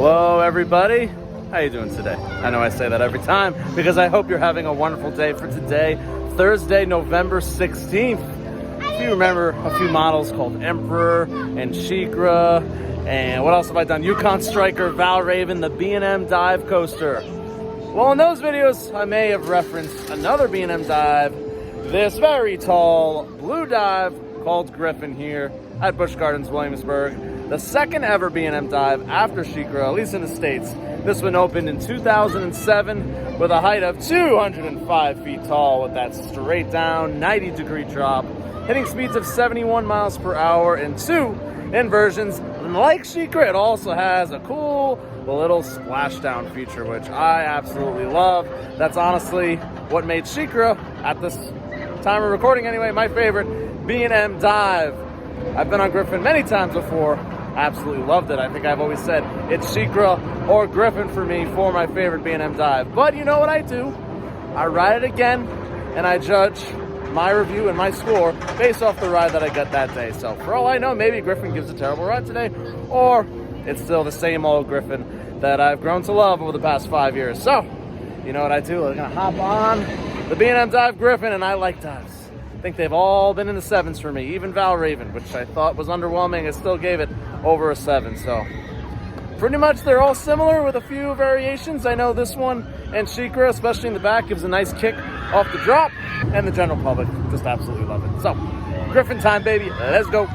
Hello everybody, how you doing today? I know I say that every time because I hope you're having a wonderful day. For today, Thursday, November 16th. If you remember a few models called Emperor and Shikra, and what else have I done? Yukon Striker, Valravn, the B&M dive coaster. Well, in those videos, I may have referenced another B&M dive, this very tall blue dive called Griffon here at Busch Gardens, Williamsburg. The second ever B&M dive after Shikra, at least in the States. This one opened in 2007 with a height of 205 feet tall with that straight down 90-degree drop, hitting speeds of 71 miles per hour and 2 inversions. And like Shikra, it also has a cool little splashdown feature, which I absolutely love. That's honestly what made Shikra, at this time of recording anyway, my favorite B&M dive. I've been on Griffon many times before. Absolutely loved it. I think I've always said it's Shikra or Griffon for me for my favorite B&M dive. But you know what I do? I ride it again and I judge my review and my score based off the ride that I got that day. So for all I know, maybe Griffon gives a terrible ride today, or it's still the same old Griffon that I've grown to love over the past 5 years. So you know what I do? I'm gonna hop on the B&M dive Griffon, and I like dives. I think they've all been in the 7s for me, even Valravn, which I thought was underwhelming. I still gave it over a 7. So pretty much they're all similar with a few variations. I know this one and Shikra, especially in the back, gives a nice kick off the drop, and the general public just absolutely love it. So Griffon time, baby. Let's go.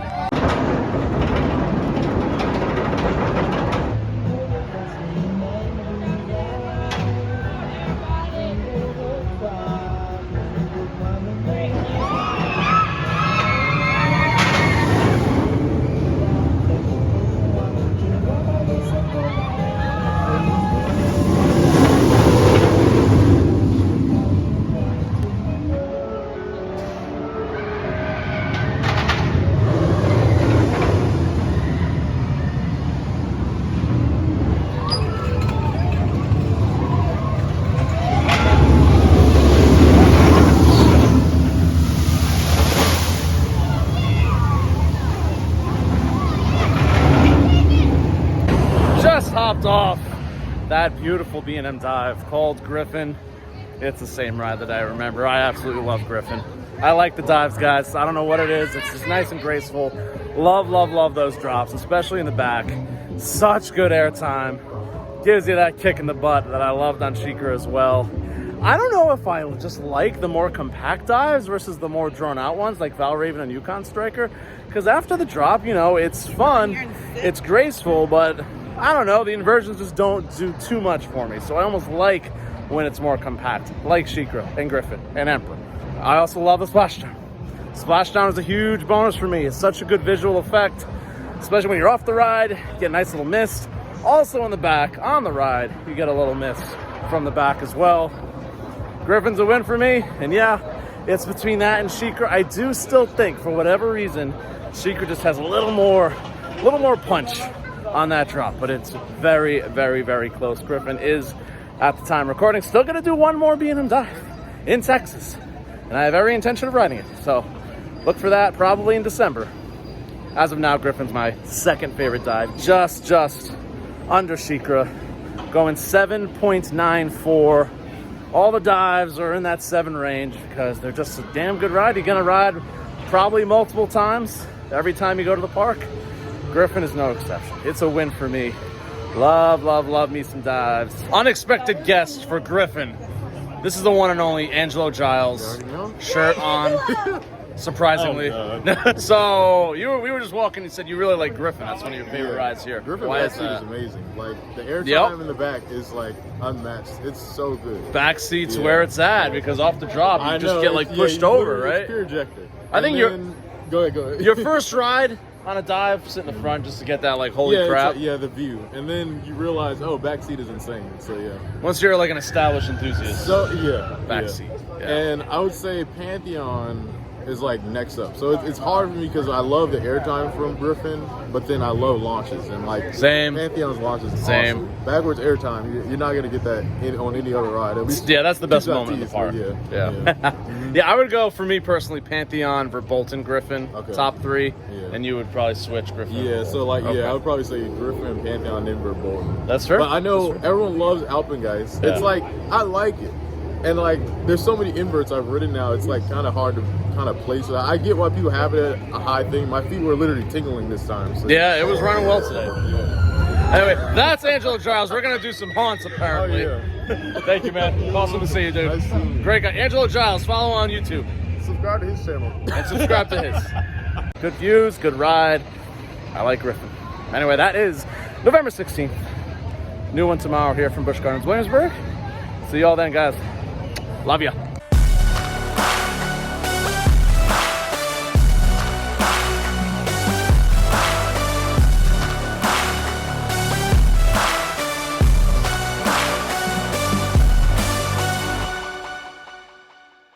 Hopped off that beautiful B&M dive called Griffon. It's the same ride that I remember. I absolutely love Griffon. I like the dives, guys. I don't know what it is. It's just nice and graceful. Love, love, love those drops, especially in the back. Such good air time. Gives you that kick in the butt that I loved on Shikra as well. I don't know if I just like the more compact dives versus the more drawn out ones like Valravn and Yukon Striker. Because after the drop, you know, it's fun. It's graceful, but I don't know, the inversions just don't do too much for me. So I almost like when it's more compact, like Shikra and Griffon and Emperor. I also love the splashdown. Splashdown is a huge bonus for me. It's such a good visual effect, especially when you're off the ride, you get a nice little mist. Also in the back, on the ride, you get a little mist from the back as well. Griffon's a win for me, and yeah, it's between that and Shikra. I do still think, for whatever reason, Shikra just has a little more punch on that drop, but it's very, very, very close. Griffon is, at the time recording, still gonna do one more B&M dive in Texas, and I have every intention of riding it, so look for that probably in December. As of now, Griffon's my second favorite dive, just under Shikra, going 7.94. All the dives are in that 7 range because they're just a damn good ride. You're gonna ride probably multiple times every time you go to the park. Griffon is no exception. It's a win for me. Love, love, love me some dives. Unexpected guest for Griffon. This is the one and only Angelo Giles. Shirt on, surprisingly. Oh, so we were just walking and said you really like Griffon. That's one of your favorite rides here. Griffon backseat is amazing. Like the air time in the back is like unmatched. It's so good. Backseat's where it's at because off the drop you just get like pushed over, right? It's pure ejector. I think go ahead. Your first ride on a dive, sit in the front just to get that like holy crap. Like, the view, and then you realize, oh, backseat is insane. So yeah. Once you're like an established enthusiast. So backseat. Yeah. And I would say Pantheon is like next up. So it's hard for me because I love the airtime from Griffon, but then I love launches and like Pantheon's launches. Is awesome. Backwards airtime, you're not gonna get that on any other ride. Yeah, that's the best moment in the park. Yeah, I would go for me personally, Pantheon, Verbolten, Griffon, top 3, and you would probably switch Griffon. Yeah, so like I would probably say Griffon, Pantheon, then Verbolten. That's fair. But I know everyone loves Alpengeist. It's like I like it. And like, there's so many inverts I've ridden now. It's like kind of hard to kind of place it. I get why people have it at a high thing. My feet were literally tingling this time. So. Yeah, it was running well today. Anyway, that's Angelo Giles. We're gonna do some haunts apparently. Thank you, man. Awesome to see you, dude. Nice to meet you. Great guy. Angelo Giles. Follow on YouTube. Subscribe to his channel. And subscribe to his. Good views, good ride. I like Griffon. Anyway, that is November 16th. New one tomorrow here from Busch Gardens, Williamsburg. See y'all then, guys. Love ya.